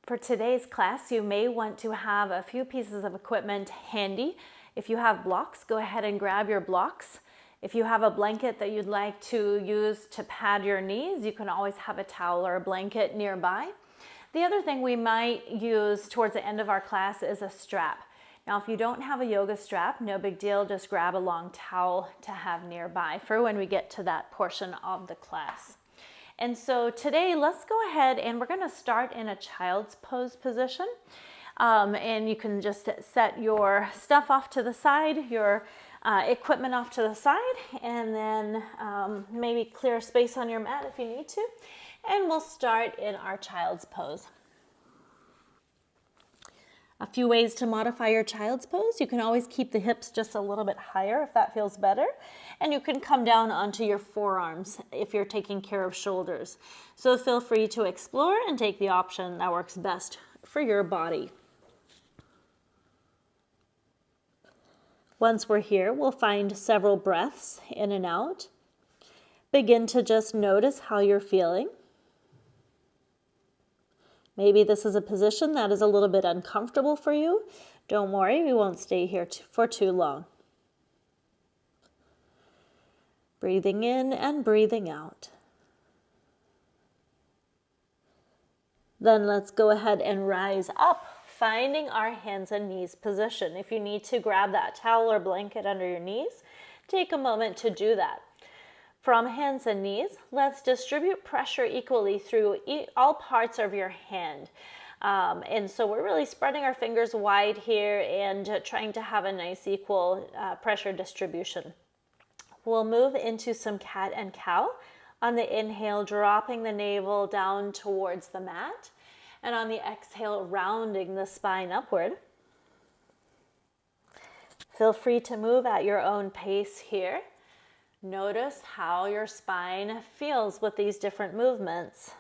For today's class, you may want to have a few pieces of equipment handy. If you have blocks, go ahead and grab your blocks. If you have a blanket that you'd like to use to pad your knees, you can always have a towel or a blanket nearby. The other thing we might use towards the end of our class is a strap. Now, if you don't have a yoga strap, no big deal, just grab a long towel to have nearby for when we get to that portion of the class. And so today, let's go ahead and we're going to start in a child's pose position. And you can just set your stuff off to the side, your equipment off to the side, and then maybe clear space on your mat if you need to. And we'll start in our child's pose. A few ways to modify your child's pose. You can always keep the hips just a little bit higher if that feels better. And you can come down onto your forearms if you're taking care of shoulders. So feel free to explore and take the option that works best for your body. Once we're here, we'll find several breaths in and out. Begin to just notice how you're feeling. Maybe this is a position that is a little bit uncomfortable for you. Don't worry, we won't stay here for too long. Breathing in and breathing out. Then let's go ahead and rise up, finding our hands and knees position. If you need to grab that towel or blanket under your knees, take a moment to do that. From hands and knees, let's distribute pressure equally through all parts of your hand. And so we're really spreading our fingers wide here and trying to have a nice equal pressure distribution. We'll move into some cat and cow. On the inhale, dropping the navel down towards the mat. And on the exhale, rounding the spine upward. Feel free to move at your own pace here. Notice how your spine feels with these different movements.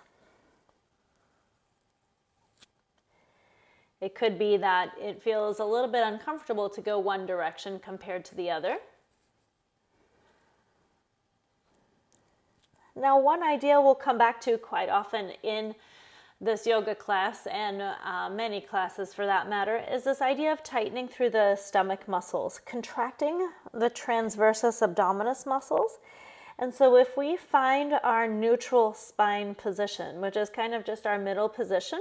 It could be that it feels a little bit uncomfortable to go one direction compared to the other. Now, one idea we'll come back to quite often in this yoga class and many classes for that matter is this idea of tightening through the stomach muscles, contracting the transversus abdominis muscles. And so if we find our neutral spine position, which is kind of just our middle position,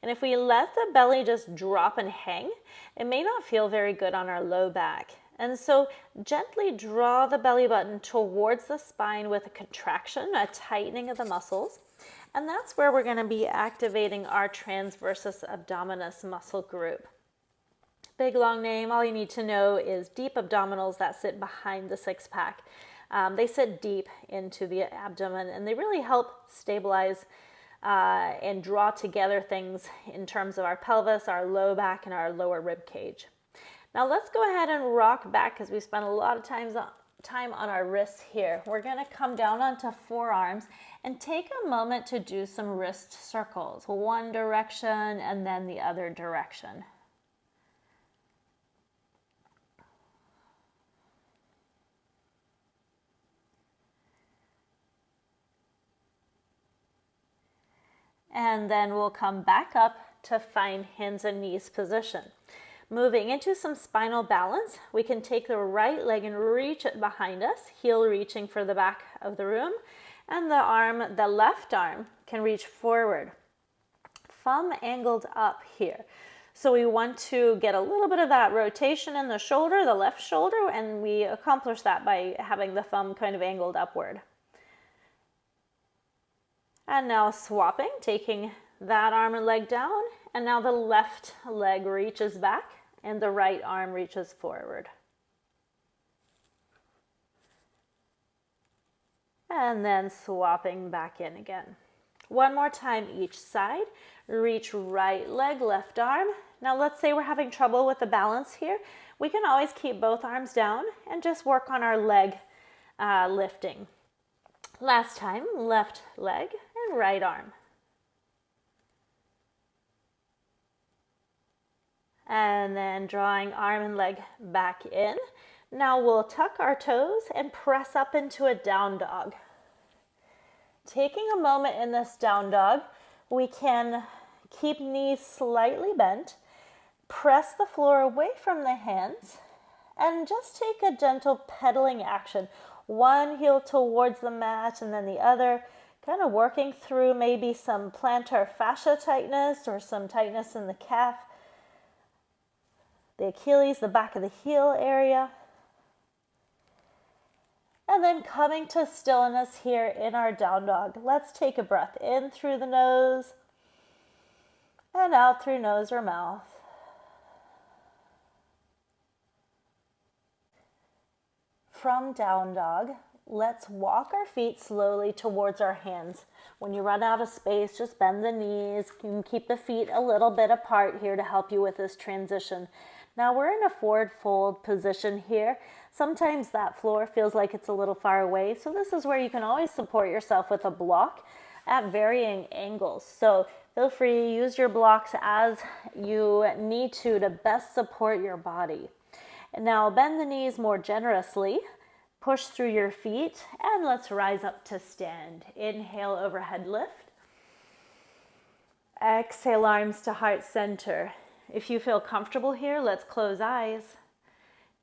and if we let the belly just drop and hang, it may not feel very good on our low back. And so gently draw the belly button towards the spine with a contraction, a tightening of the muscles. And that's where we're going to be activating our transversus abdominis muscle group. Big long name, all you need to know is deep abdominals that sit behind the six-pack. They sit deep into the abdomen and they really help stabilize and draw together things in terms of our pelvis, our low back, and our lower rib cage. Now let's go ahead and rock back because we spent a lot of time on our wrists here. We're going to come down onto forearms and take a moment to do some wrist circles, one direction and then the other direction. And then we'll come back up to find hands and knees position. Moving into some spinal balance, we can take the right leg and reach it behind us, heel reaching for the back of the room, and the left arm can reach forward. Thumb angled up here. So we want to get a little bit of that rotation in the shoulder, the left shoulder, and we accomplish that by having the thumb kind of angled upward. And now swapping, taking that arm and leg down, and now the left leg reaches back and the right arm reaches forward. And then swapping back in again. One more time each side. Reach right leg, left arm. Now let's say we're having trouble with the balance here. We can always keep both arms down and just work on our leg lifting. Last time, left leg and right arm. And then drawing arm and leg back in. Now we'll tuck our toes and press up into a down dog. Taking a moment in this down dog, we can Keep knees slightly bent. Press the floor away from the hands and just take a gentle pedaling action. One heel towards the mat and then the other, kind of working through maybe some plantar fascia tightness or some tightness in the calf, the Achilles, the back of the heel area. And then coming to stillness here in our down dog. Let's take a breath in through the nose and out through nose or mouth. From down dog, let's walk our feet slowly towards our hands. When you run out of space, just bend the knees. You can keep the feet a little bit apart here to help you with this transition. Now we're in a forward fold position here. Sometimes that floor feels like it's a little far away, so this is where you can always support yourself with a block at varying angles. So feel free to use your blocks as you need to best support your body. And now bend the knees more generously, push through your feet, and let's rise up to stand. Inhale, overhead lift. Exhale, arms to heart center. If you feel comfortable here, let's close eyes.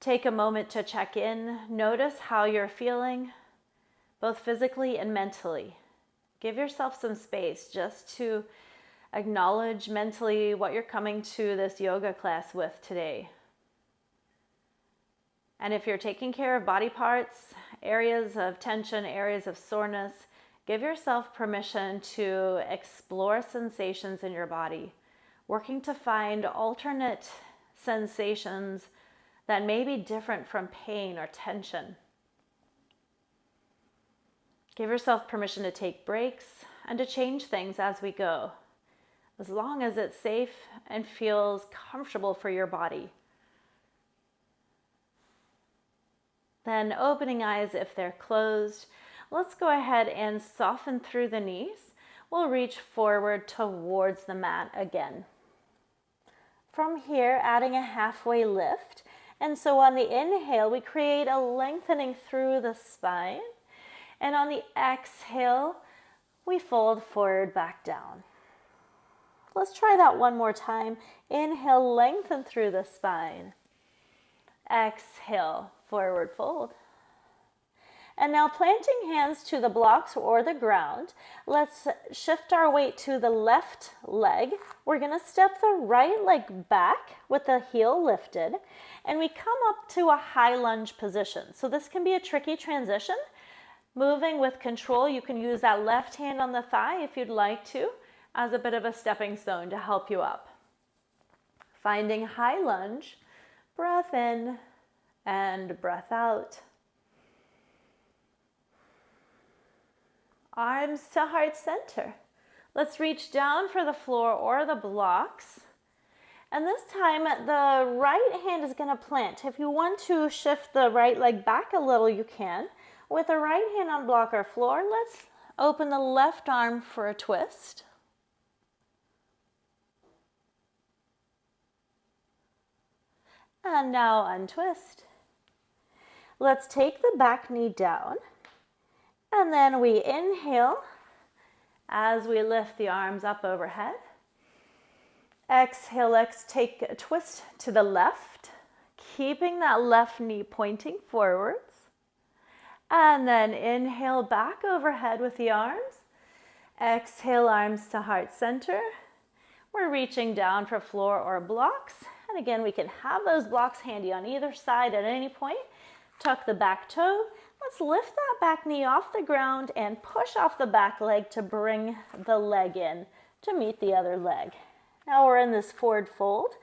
Take a moment to check in. Notice how you're feeling, both physically and mentally. Give yourself some space just to acknowledge mentally what you're coming to this yoga class with today. And if you're taking care of body parts, areas of tension, areas of soreness, give yourself permission to explore sensations in your body, working to find alternate sensations that may be different from pain or tension. Give yourself permission to take breaks and to change things as we go, as long as it's safe and feels comfortable for your body. Then opening eyes if they're closed, let's go ahead and soften through the knees. We'll reach forward towards the mat again. From here, adding a halfway lift. And so on the inhale, we create a lengthening through the spine. And on the exhale, we fold forward back down. Let's try that one more time. Inhale, lengthen through the spine. Exhale, forward fold. And now planting hands to the blocks or the ground, let's shift our weight to the left leg. We're going to step the right leg back with the heel lifted, and we come up to a high lunge position. So this can be a tricky transition. Moving with control, you can use that left hand on the thigh if you'd like to, as a bit of a stepping stone to help you up. Finding high lunge, breath in and breath out. Arms to heart center. Let's reach down for the floor or the blocks. And this time, the right hand is going to plant. If you want to shift the right leg back a little, you can. With the right hand on block or floor, let's open the left arm for a twist. And now untwist. Let's take the back knee down. And then we inhale as we lift the arms up overhead. Exhale, let's take a twist to the left, keeping that left knee pointing forwards. And then inhale back overhead with the arms. Exhale, arms to heart center. We're reaching down for floor or blocks. And again, we can have those blocks handy on either side at any point. Tuck the back toe. Let's lift that back knee off the ground and push off the back leg to bring the leg in to meet the other leg. Now we're in this forward fold.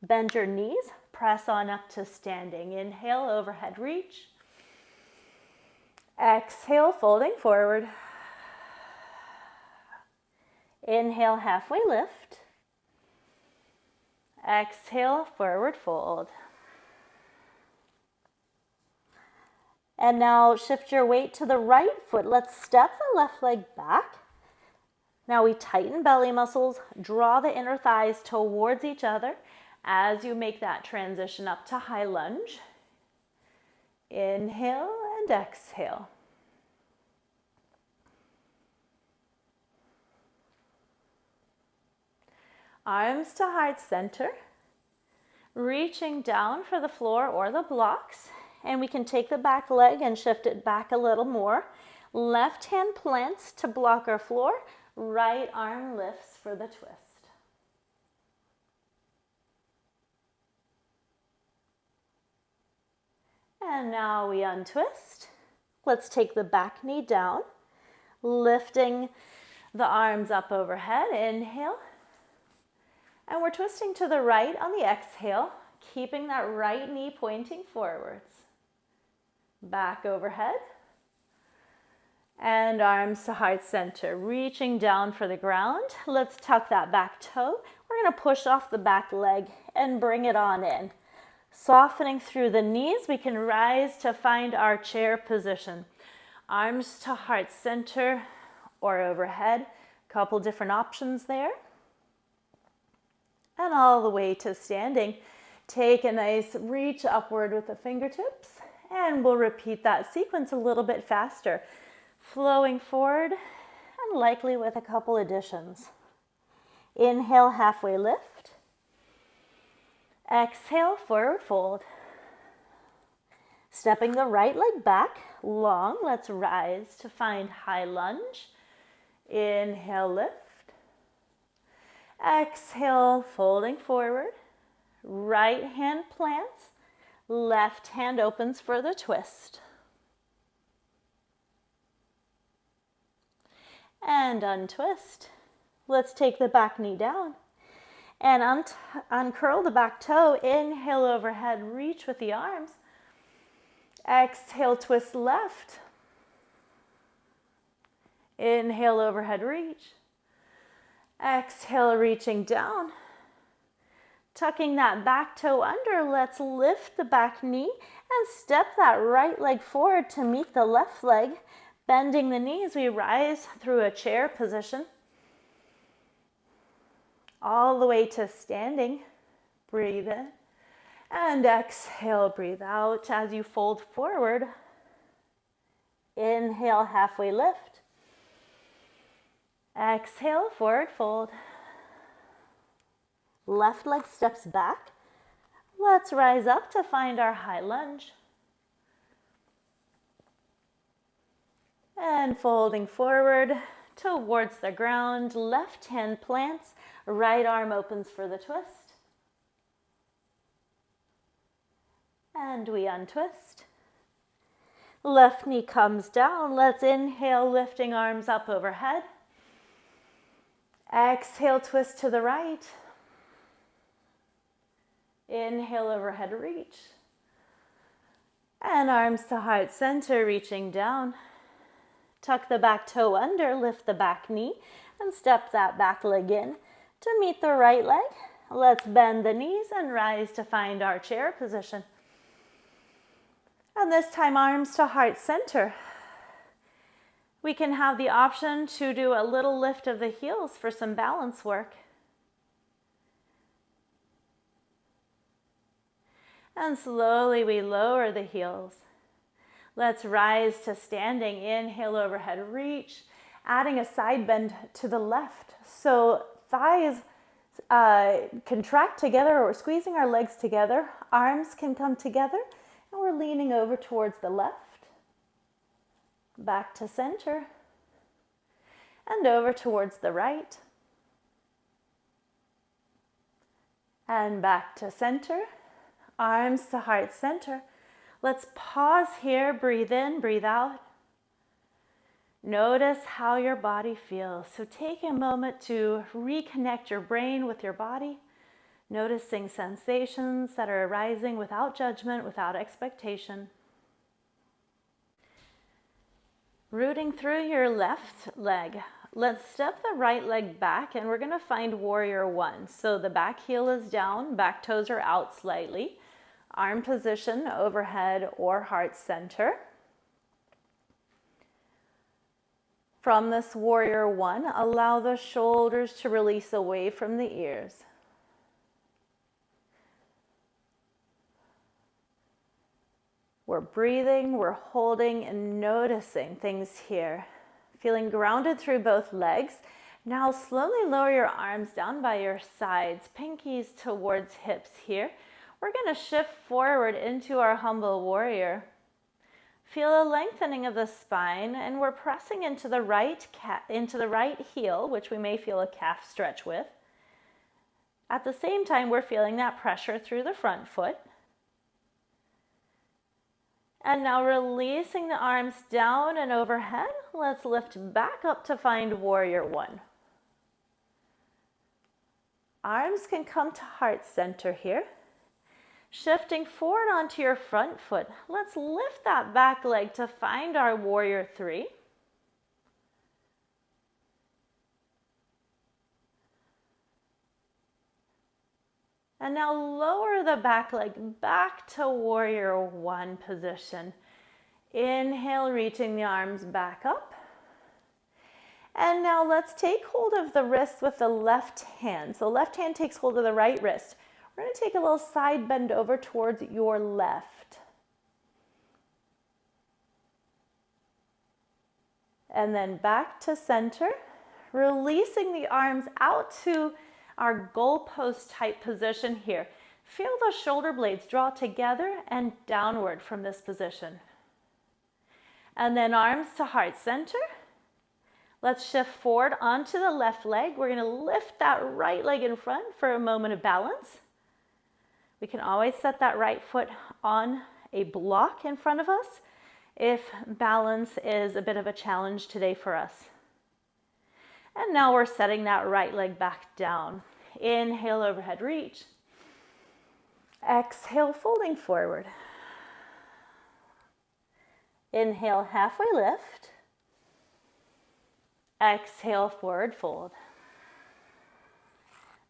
Bend your knees, press on up to standing. Inhale, overhead reach. Exhale, folding forward. Inhale, halfway lift. Exhale, forward fold. And now shift your weight to the right foot. Let's step the left leg back. Now we tighten belly muscles, draw the inner thighs towards each other as you make that transition up to high lunge. Inhale and exhale. Arms to heart center. Reaching down for the floor or the blocks. And we can take the back leg and shift it back a little more. Left hand plants to block our floor. Right arm lifts for the twist. And now we untwist. Let's take the back knee down, lifting the arms up overhead. Inhale. And we're twisting to the right on the exhale, keeping that right knee pointing forwards. Back overhead. And arms to heart center, reaching down for the ground. Let's tuck that back toe. We're going to push off the back leg and bring it on in. Softening through the knees, we can rise to find our chair position. Arms to heart center or overhead. Couple different options there. And all the way to standing. Take a nice reach upward with the fingertips. And we'll repeat that sequence a little bit faster. Flowing forward and likely with a couple additions. Inhale, halfway lift. Exhale, forward fold. Stepping the right leg back, long. Let's rise to find high lunge. Inhale, lift. Exhale, folding forward. Right hand plants. Left hand opens for the twist. And untwist. Let's take the back knee down and uncurl the back toe. Inhale overhead, reach with the arms. Exhale, twist left. Inhale overhead, reach. Exhale, reaching down. Tucking that back toe under, let's lift the back knee and step that right leg forward to meet the left leg. Bending the knees, we rise through a chair position. All the way to standing. Breathe in. And exhale, breathe out as you fold forward. Inhale, halfway lift. Exhale, forward fold. Left leg steps back. Let's rise up to find our high lunge. And folding forward towards the ground, left hand plants, right arm opens for the twist. And we untwist. Left knee comes down. Let's inhale, lifting arms up overhead. Exhale, twist to the right. Inhale, overhead reach. And arms to heart center, reaching down. Tuck the back toe under, lift the back knee, and step that back leg in to meet the right leg. Let's bend the knees and rise to find our chair position. And this time, arms to heart center. We can have the option to do a little lift of the heels for some balance work. And slowly we lower the heels. Let's rise to standing. Inhale, overhead reach. Adding a side bend to the left. So thighs contract together, or we're squeezing our legs together. Arms can come together. And we're leaning over towards the left. Back to center. And over towards the right. And back to center. Arms to heart center. Let's pause here, breathe in, breathe out. Notice how your body feels. So take a moment to reconnect your brain with your body, noticing sensations that are arising without judgment, without expectation. Rooting through your left leg. Let's step the right leg back and we're going to find warrior one. So the back heel is down, back toes are out slightly. Arm position, overhead or heart center. From this warrior one, allow the shoulders to release away from the ears. We're breathing, we're holding and noticing things here. Feeling grounded through both legs. Now slowly lower your arms down by your sides, pinkies towards hips here. We're going to shift forward into our humble warrior. Feel a lengthening of the spine, and we're pressing into the right heel, which we may feel a calf stretch with. At the same time, we're feeling that pressure through the front foot. And now releasing the arms down and overhead, let's lift back up to find warrior one. Arms can come to heart center here. Shifting forward onto your front foot, let's lift that back leg to find our warrior three. And now lower the back leg back to warrior one position. Inhale, reaching the arms back up. And now let's take hold of the wrist with the left hand. So left hand takes hold of the right wrist. We're going to take a little side bend over towards your left. And then back to center, releasing the arms out to our goalpost type position here. Feel the shoulder blades draw together and downward from this position. And then arms to heart center. Let's shift forward onto the left leg. We're going to lift that right leg in front for a moment of balance. We can always set that right foot on a block in front of us if balance is a bit of a challenge today for us. And now we're setting that right leg back down. Inhale, overhead reach. Exhale, folding forward. Inhale, halfway lift. Exhale, forward fold.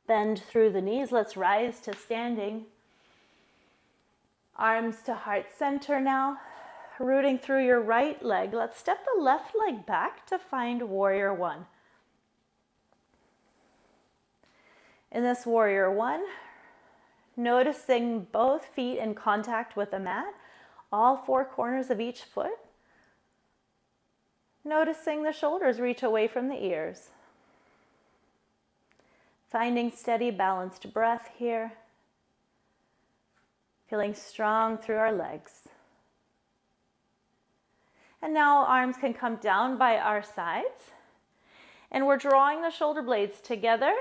Bend through the knees. Let's rise to standing. Arms to heart center now. Rooting through your right leg. Let's step the left leg back to find warrior one. In this warrior one, noticing both feet in contact with the mat, all four corners of each foot. Noticing the shoulders reach away from the ears. Finding steady, balanced breath here. Feeling strong through our legs. And now arms can come down by our sides. And we're drawing the shoulder blades together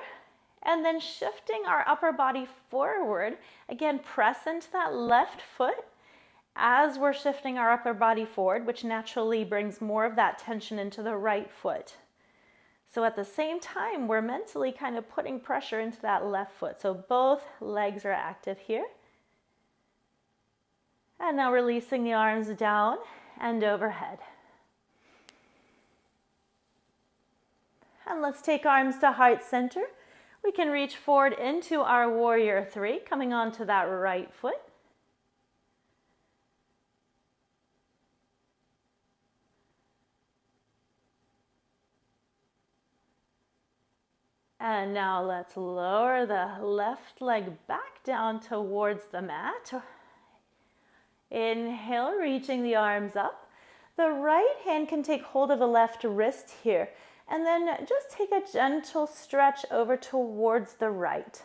and then shifting our upper body forward. Again, press into that left foot as we're shifting our upper body forward, which naturally brings more of that tension into the right foot. So at the same time, we're mentally kind of putting pressure into that left foot. So both legs are active here. And now releasing the arms down and overhead. And let's take arms to heart center. We can reach forward into our warrior three, coming onto that right foot. And now let's lower the left leg back down towards the mat. Inhale, reaching the arms up. The right hand can take hold of the left wrist here. And then just take a gentle stretch over towards the right.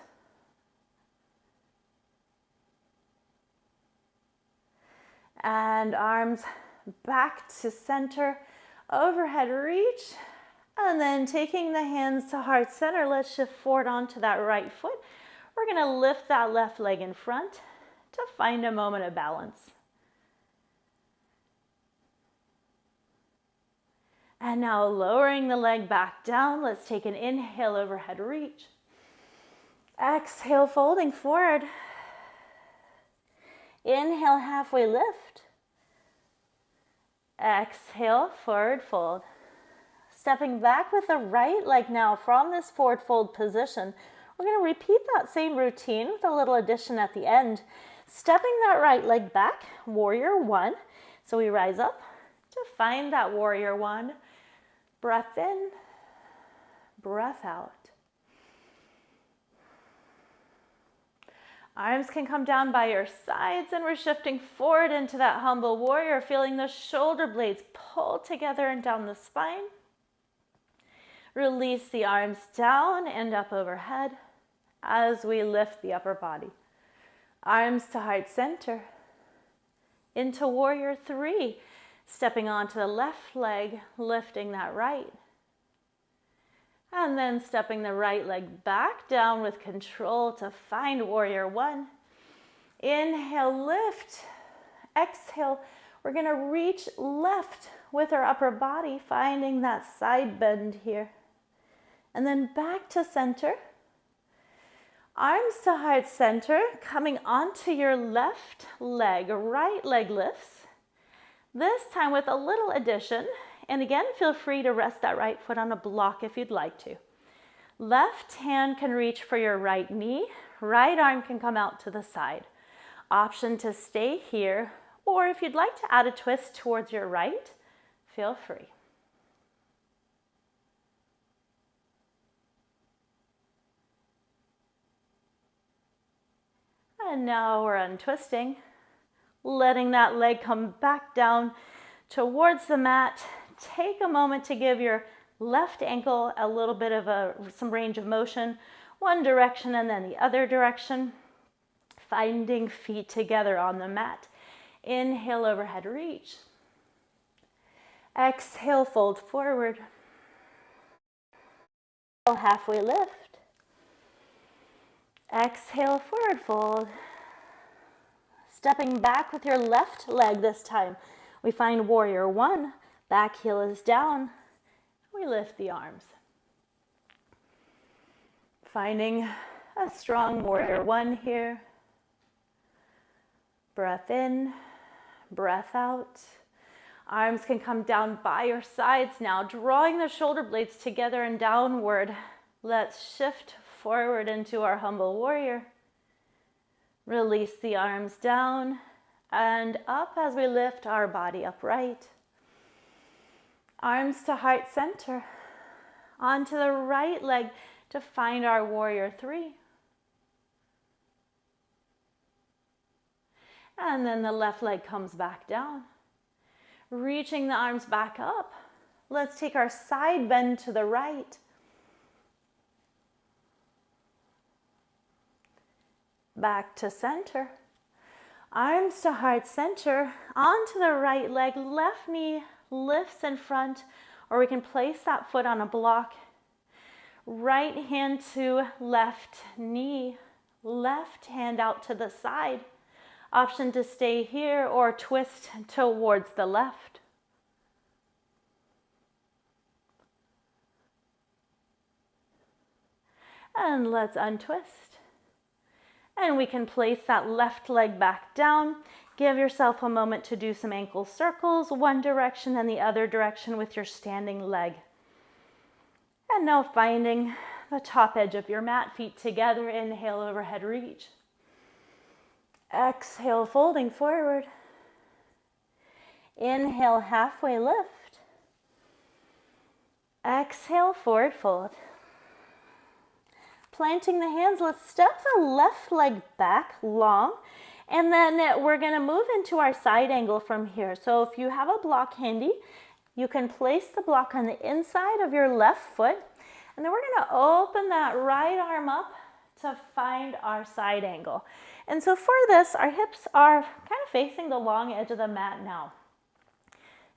And arms back to center, overhead reach. And then taking the hands to heart center, let's shift forward onto that right foot. We're going to lift that left leg in front to find a moment of balance. And now lowering the leg back down, let's take an inhale, overhead reach. Exhale, folding forward. Inhale, halfway lift. Exhale, forward fold. Stepping back with the right leg now from this forward fold position. We're going to repeat that same routine with a little addition at the end. Stepping that right leg back, warrior one. So we rise up to find that warrior one. Breath in, breath out. Arms can come down by your sides, and we're shifting forward into that humble warrior, feeling the shoulder blades pull together and down the spine. Release the arms down and up overhead as we lift the upper body. Arms to heart center. Into warrior three. Stepping onto the left leg, lifting that right. And then stepping the right leg back down with control to find warrior one. Inhale, lift. Exhale, we're going to reach left with our upper body, finding that side bend here. And then back to center. Arms to heart center, coming onto your left leg, right leg lifts. This time with a little addition. And again, feel free to rest that right foot on a block if you'd like to. Left hand can reach for your right knee. Right arm can come out to the side. Option to stay here, or if you'd like to add a twist towards your right, feel free. And now we're untwisting, letting that leg come back down towards the mat. Take a moment to give your left ankle a little bit of some range of motion, one direction and then the other direction. Finding feet together on the mat. Inhale, overhead reach. Exhale, fold forward. Halfway lift. Exhale, forward fold. Stepping back with your left leg this time. We find warrior one. Back heel is down. We lift the arms. Finding a strong warrior one here. Breath in, breath out. Arms can come down by your sides now, drawing the shoulder blades together and downward. Let's shift forward into our humble warrior. Release the arms down and up as we lift our body upright. Arms to heart center. Onto the right leg to find our warrior three. And then the left leg comes back down. Reaching the arms back up. Let's take our side bend to the right. Back to center. Arms to heart center. Onto the right leg, left knee lifts in front, or we can place that foot on a block. Right hand to left knee, left hand out to the side. Option to stay here or twist towards the left. And let's untwist. And we can place that left leg back down. Give yourself a moment to do some ankle circles, one direction and the other direction with your standing leg. And now finding the top edge of your mat, feet together, inhale, overhead reach. Exhale, folding forward. Inhale, halfway lift. Exhale, forward fold. Planting the hands, let's step the left leg back long, and then we're going to move into our side angle from here. So if you have a block handy, you can place the block on the inside of your left foot, and then we're going to open that right arm up to find our side angle. And so for this, our hips are kind of facing the long edge of the mat now.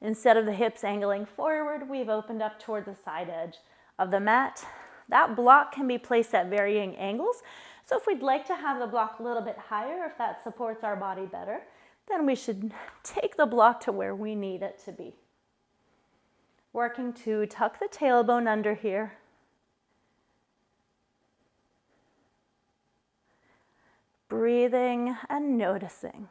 Instead of the hips angling forward, we've opened up toward the side edge of the mat. That block can be placed at varying angles. So if we'd like to have the block a little bit higher, if that supports our body better, then we should take the block to where we need it to be. Working to tuck the tailbone under here. Breathing and noticing.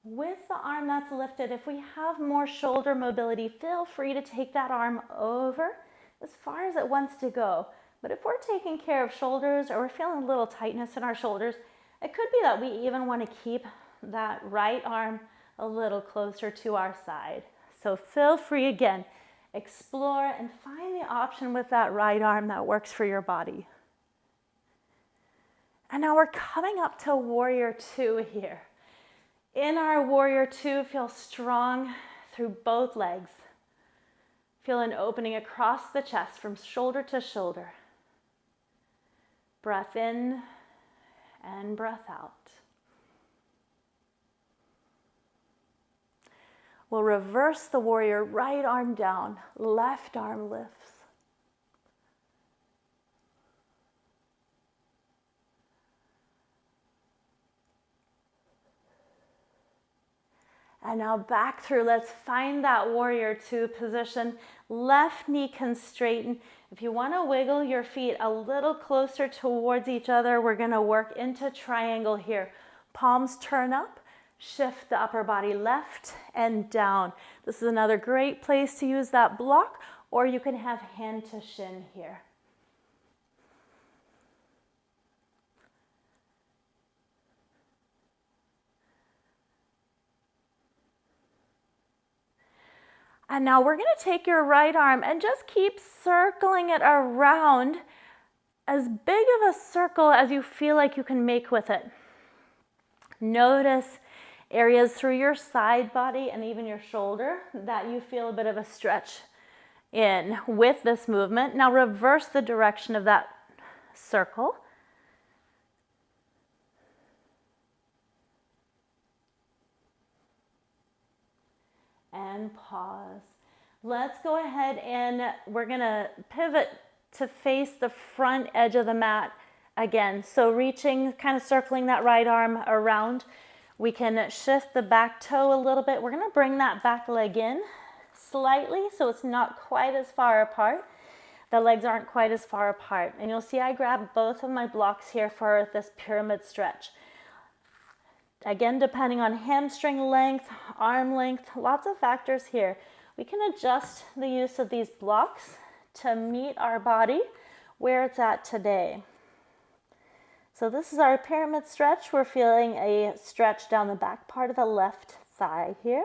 With the arm that's lifted, if we have more shoulder mobility, feel free to take that arm over as far as it wants to go. But if we're taking care of shoulders or we're feeling a little tightness in our shoulders, it could be that we even want to keep that right arm a little closer to our side. So feel free again, explore and find the option with that right arm that works for your body. And now we're coming up to warrior two here. In our warrior two, feel strong through both legs. Feel an opening across the chest from shoulder to shoulder. Breath in and breath out. We'll reverse the warrior, right arm down, left arm lifts. And now back through, let's find that warrior two position. Left knee can straighten. If you want to wiggle your feet a little closer towards each other, we're going to work into triangle here. Palms turn up, shift the upper body left and down. This is another great place to use that block, or you can have hand to shin here. And now we're going to take your right arm and just keep circling it around, as big of a circle as you feel like you can make with it. Notice areas through your side body and even your shoulder that you feel a bit of a stretch in with this movement. Now reverse the direction of that circle. And pause. Let's go ahead and we're gonna pivot to face the front edge of the mat again. So reaching, kind of circling that right arm around. We can shift the back toe a little bit. We're gonna bring that back leg in slightly so it's not quite as far apart. The legs aren't quite as far apart. And you'll see I grab both of my blocks here for this pyramid stretch. Again, depending on hamstring length, arm length, lots of factors here. We can adjust the use of these blocks to meet our body where it's at today. So this is our pyramid stretch. We're feeling a stretch down the back part of the left thigh here.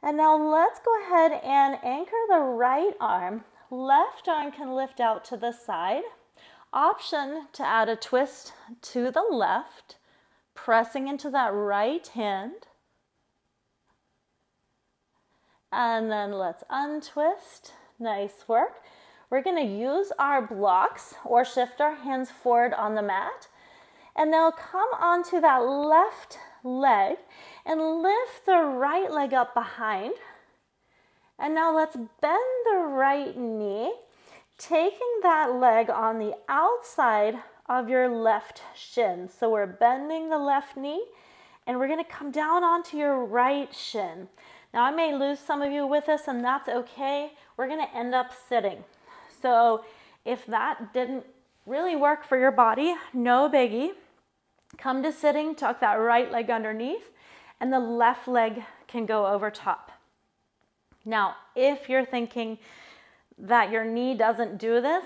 And now let's go ahead and anchor the right arm. Left arm can lift out to the side. Option to add a twist to the left, pressing into that right hand. And then let's untwist. Nice work. We're going to use our blocks or shift our hands forward on the mat. And now come onto that left leg and lift the right leg up behind. And now let's bend the right knee, taking that leg on the outside of your left shin. So we're bending the left knee and we're going to come down onto your right shin. Now I may lose some of you with this and that's okay. We're going to end up sitting. So if that didn't really work for your body, no biggie. Come to sitting, tuck that right leg underneath and the left leg can go over top. Now, if you're thinking that your knee doesn't do this,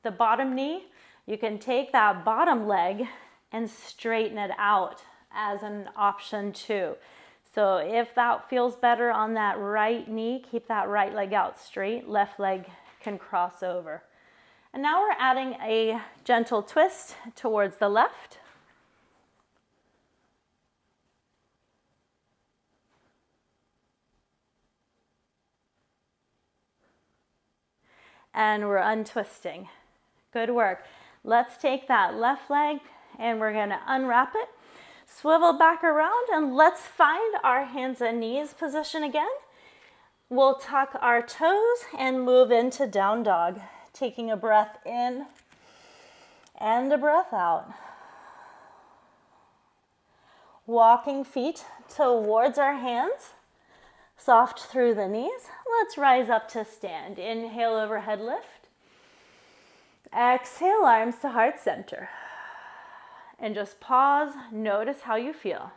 the bottom knee, you can take that bottom leg and straighten it out as an option too. So if that feels better on that right knee, keep that right leg out straight, left leg can cross over. And now we're adding a gentle twist towards the left. And we're untwisting. Good work. Let's take that left leg and we're going to unwrap it, swivel back around, and let's find our hands and knees position again. We'll tuck our toes and move into down dog, taking a breath in and a breath out. Walking feet towards our hands, soft through the knees. Let's rise up to stand. Inhale, overhead lift. Exhale, arms to heart center. And just pause, notice how you feel.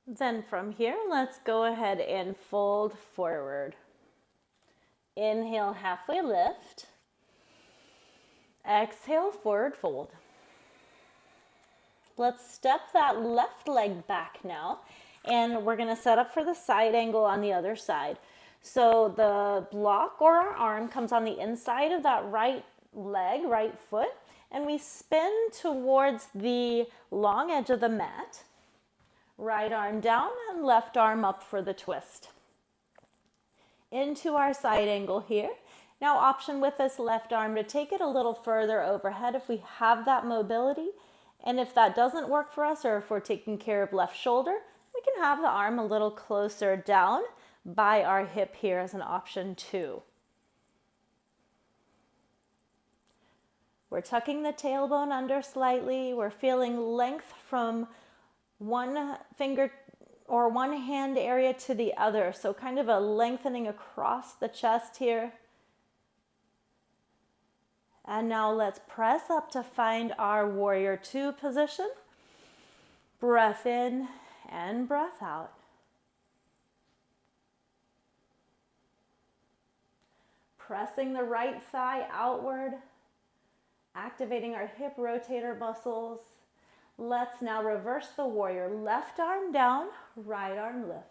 Then from here, let's go ahead and fold forward. Inhale, halfway lift. Exhale, forward fold. Let's step that left leg back now. And we're going to set up for the side angle on the other side. So the block or our arm comes on the inside of that right leg, right foot, and we spin towards the long edge of the mat. Right arm down and left arm up for the twist. Into our side angle here. Now option with this left arm to take it a little further overhead if we have that mobility. And if that doesn't work for us, or if we're taking care of left shoulder, we can have the arm a little closer down by our hip here as an option too. We're tucking the tailbone under slightly. We're feeling length from one finger or one hand area to the other. So kind of a lengthening across the chest here. And now let's press up to find our warrior two position. Breath in and breath out. Pressing the right thigh outward, activating our hip rotator muscles. Let's now reverse the warrior. Left arm down, right arm lifts.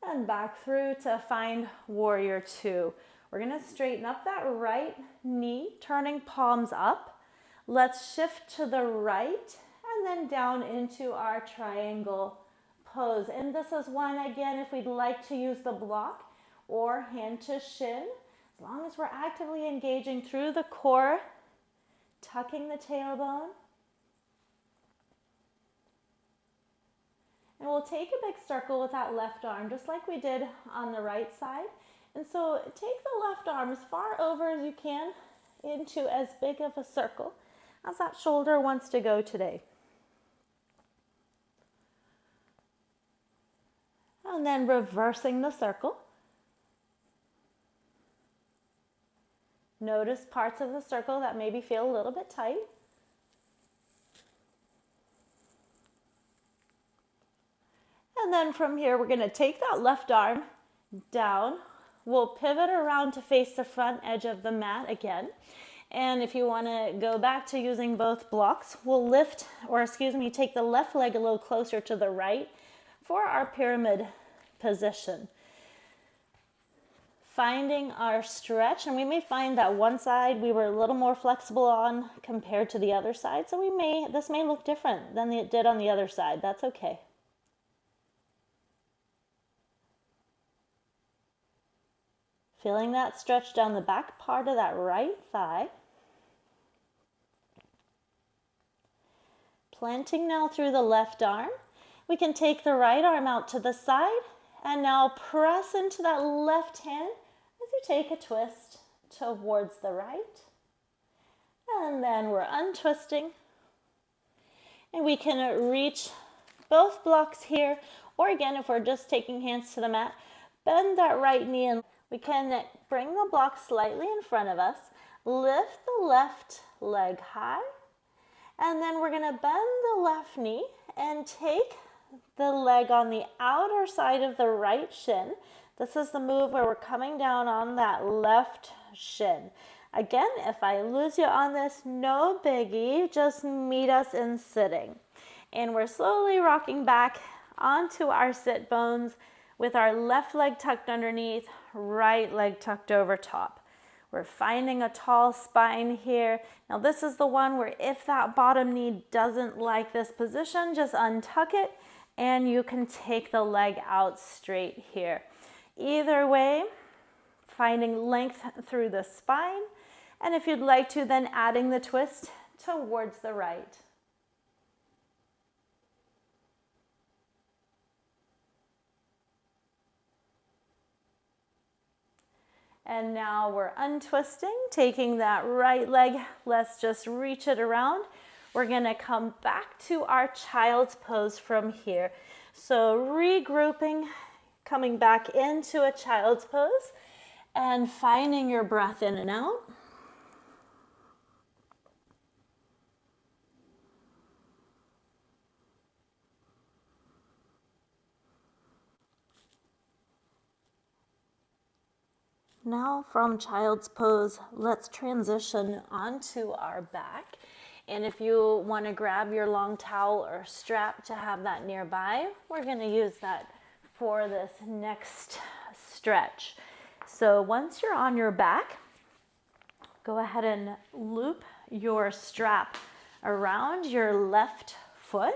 And back through to find warrior two. We're going to straighten up that right knee, turning palms up. Let's shift to the right and then down into our triangle pose. And this is one, again, if we'd like to use the block or hand to shin, as long as we're actively engaging through the core, tucking the tailbone. And we'll take a big circle with that left arm, just like we did on the right side. And so take the left arm as far over as you can into as big of a circle as that shoulder wants to go today. And then reversing the circle. Notice parts of the circle that maybe feel a little bit tight. And then from here, we're going to take that left arm down. We'll pivot around to face the front edge of the mat again. And if you want to go back to using both blocks, we'll take the left leg a little closer to the right for our pyramid position. Finding our stretch, and we may find that one side we were a little more flexible on compared to the other side. So this may look different than it did on the other side. That's okay. Feeling that stretch down the back part of that right thigh. Planting now through the left arm. We can take the right arm out to the side and now press into that left hand as you take a twist towards the right. And then we're untwisting. And we can reach both blocks here, or again, if we're just taking hands to the mat, bend that right knee and we can bring the block slightly in front of us, lift the left leg high, and then we're going to bend the left knee and take the leg on the outer side of the right shin. This is the move where we're coming down on that left shin. Again, if I lose you on this, no biggie, just meet us in sitting. And we're slowly rocking back onto our sit bones with our left leg tucked underneath, right leg tucked over top. We're finding a tall spine here. Now this is the one where if that bottom knee doesn't like this position, just untuck it and you can take the leg out straight here. Either way, finding length through the spine, and if you'd like to, then adding the twist towards the right. And now we're untwisting, taking that right leg. Let's just reach it around. We're gonna come back to our child's pose from here. So regrouping, coming back into a child's pose and finding your breath in and out. Now from child's pose, let's transition onto our back. And if you want to grab your long towel or strap to have that nearby, we're going to use that for this next stretch. So once you're on your back, go ahead and loop your strap around your left foot,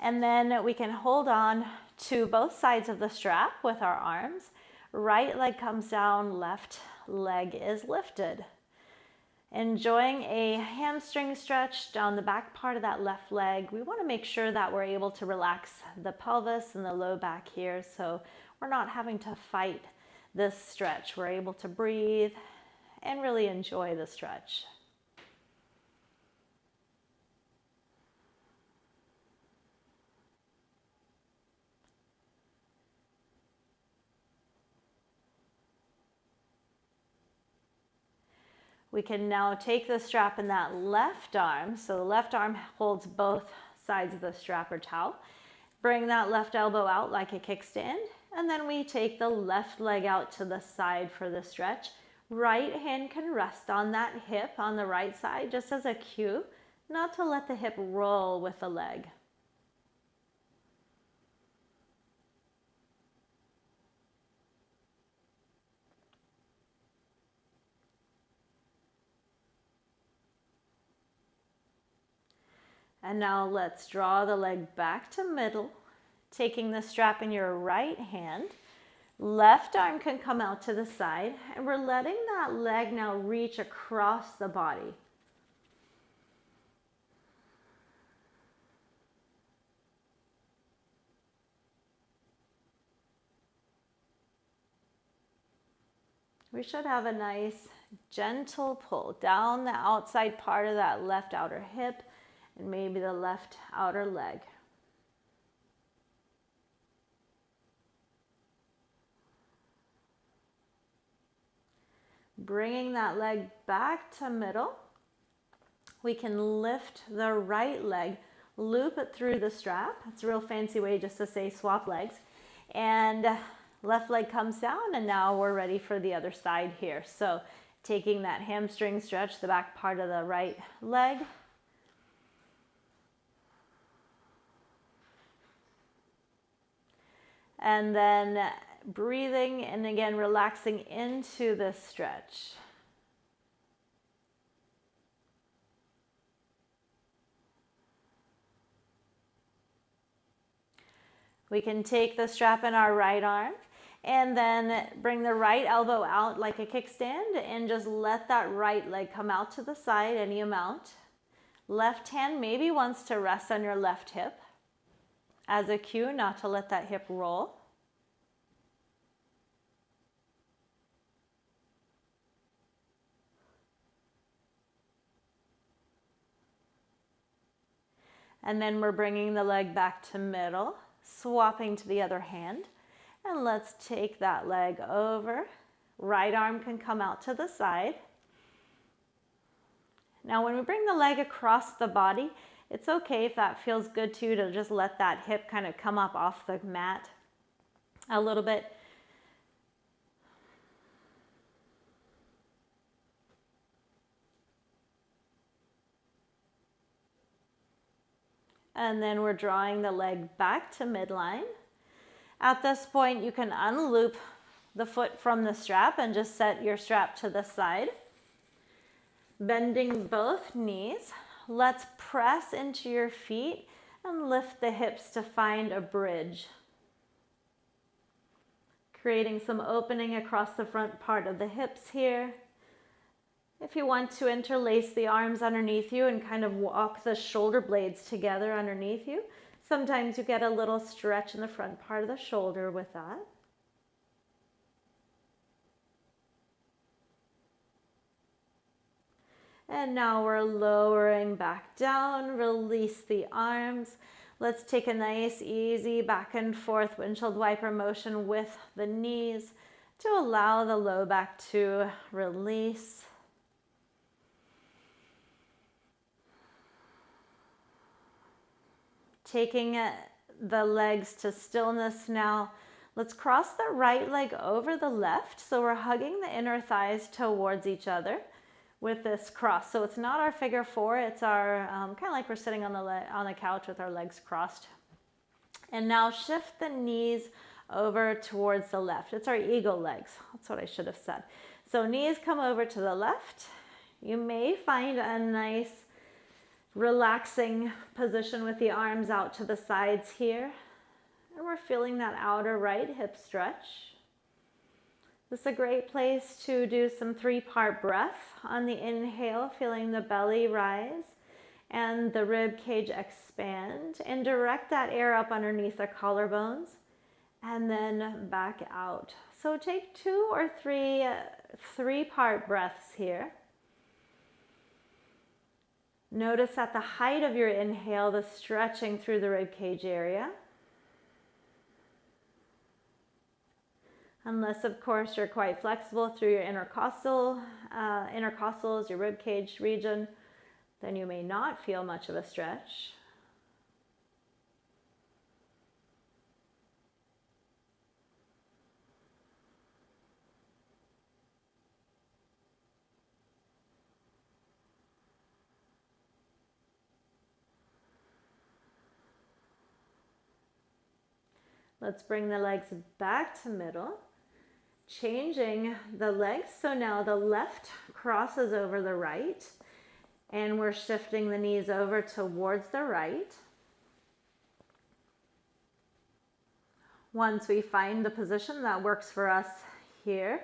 and then we can hold on to both sides of the strap with our arms. Right leg comes down, left leg is lifted. Enjoying a hamstring stretch down the back part of that left leg. We want to make sure that we're able to relax the pelvis and the low back here, so we're not having to fight this stretch. We're able to breathe and really enjoy the stretch. We can now take the strap in that left arm. So the left arm holds both sides of the strap or towel. Bring that left elbow out like a kickstand. And then we take the left leg out to the side for the stretch. Right hand can rest on that hip on the right side, just as a cue, not to let the hip roll with the leg. And now let's draw the leg back to middle, taking the strap in your right hand. Left arm can come out to the side, and we're letting that leg now reach across the body. We should have a nice gentle pull down the outside part of that left outer hip and maybe the left outer leg. Bringing that leg back to middle, we can lift the right leg, loop it through the strap. It's a real fancy way just to say swap legs. And left leg comes down, and now we're ready for the other side here. So taking that hamstring stretch, the back part of the right leg. And then breathing and again relaxing into this stretch. We can take the strap in our right arm and then bring the right elbow out like a kickstand and just let that right leg come out to the side any amount. Left hand maybe wants to rest on your left hip as a cue not to let that hip roll. And then we're bringing the leg back to middle, swapping to the other hand. And let's take that leg over. Right arm can come out to the side. Now when we bring the leg across the body, it's okay if that feels good to you to just let that hip kind of come up off the mat a little bit. And then we're drawing the leg back to midline. At this point, you can unloop the foot from the strap and just set your strap to the side. Bending both knees, let's press into your feet and lift the hips to find a bridge. Creating some opening across the front part of the hips here. If you want to interlace the arms underneath you and kind of walk the shoulder blades together underneath you, sometimes you get a little stretch in the front part of the shoulder with that. And now we're lowering back down, release the arms. Let's take a nice, easy back and forth windshield wiper motion with the knees to allow the low back to release. Taking the legs to stillness now. Let's cross the right leg over the left. So we're hugging the inner thighs towards each other with this cross. So it's not our figure four. It's our, kind of like we're sitting on the couch with our legs crossed. And now shift the knees over towards the left. It's our eagle legs. That's what I should have said. So knees come over to the left. You may find a nice relaxing position with the arms out to the sides here. And we're feeling that outer right hip stretch. This is a great place to do some 3-part breath. On the inhale, feeling the belly rise and the rib cage expand, and direct that air up underneath the collarbones and then back out. So take 2 or 3 3-part breaths here. Notice at the height of your inhale, the stretching through the rib cage area. Unless, of course, you're quite flexible through your intercostals, your rib cage region, then you may not feel much of a stretch. Let's bring the legs back to middle, changing the legs. So now the left crosses over the right, and we're shifting the knees over towards the right. Once we find the position that works for us here,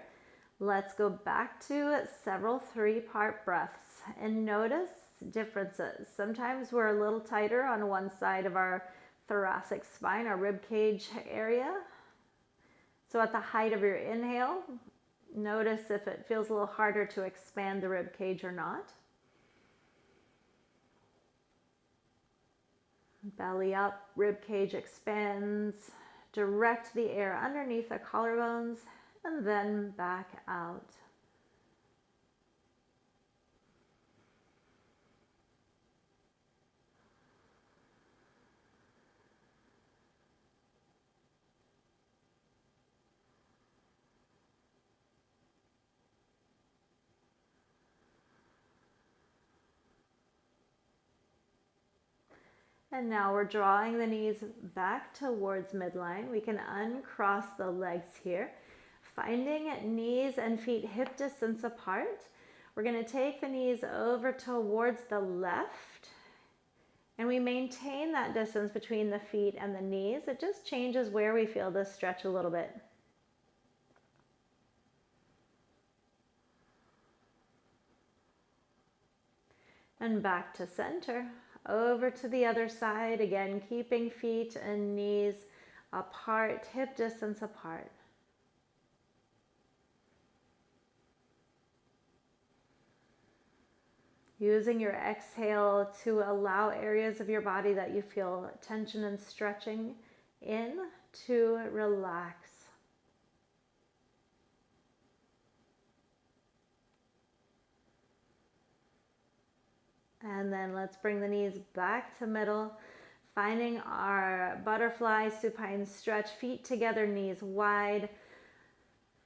let's go back to several 3-part breaths and notice differences. Sometimes we're a little tighter on one side of our thoracic spine, our rib cage area. So at the height of your inhale, notice if it feels a little harder to expand the rib cage or not. Belly up, rib cage expands. Direct the air underneath the collarbones and then back out. And now we're drawing the knees back towards midline. We can uncross the legs here, finding knees and feet hip distance apart. We're going to take the knees over towards the left, and we maintain that distance between the feet and the knees. It just changes where we feel this stretch a little bit. And back to center. Over to the other side, again, keeping feet and knees apart, hip distance apart. Using your exhale to allow areas of your body that you feel tension and stretching in to relax. And then let's bring the knees back to middle, finding our butterfly supine stretch, feet together, knees wide.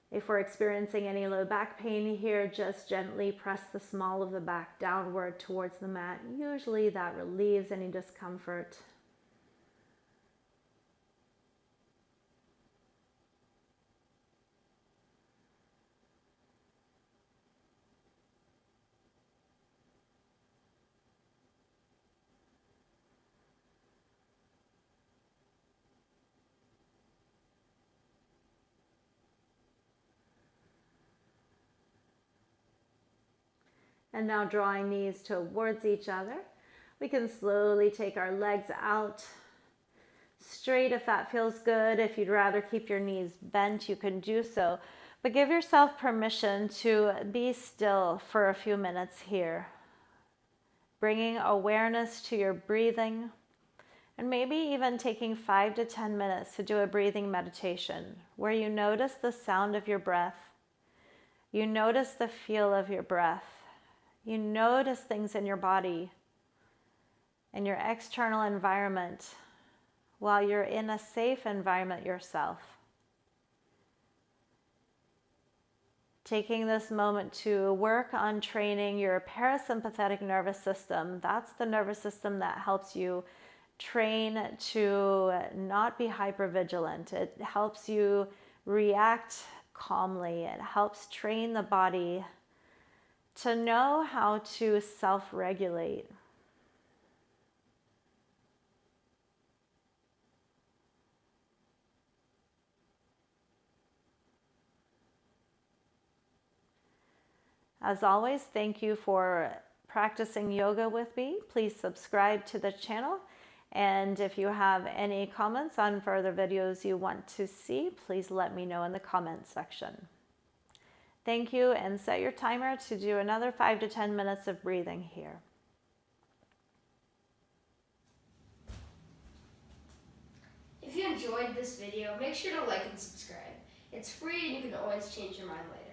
If we're experiencing any low back pain here, just gently press the small of the back downward towards the mat. Usually that relieves any discomfort. And now drawing knees towards each other. We can slowly take our legs out straight if that feels good. If you'd rather keep your knees bent, you can do so. But give yourself permission to be still for a few minutes here. Bringing awareness to your breathing, and maybe even taking 5 to 10 minutes to do a breathing meditation where you notice the sound of your breath. You notice the feel of your breath. You notice things in your body and your external environment while you're in a safe environment yourself. Taking this moment to work on training your parasympathetic nervous system. That's the nervous system that helps you train to not be hypervigilant. It helps you react calmly. It helps train the body to know how to self-regulate. As always, thank you for practicing yoga with me. Please subscribe to the channel. And if you have any comments on further videos you want to see, please let me know in the comments section. Thank you, and set your timer to do another 5 to 10 minutes of breathing here. If you enjoyed this video, make sure to like and subscribe. It's free and you can always change your mind later.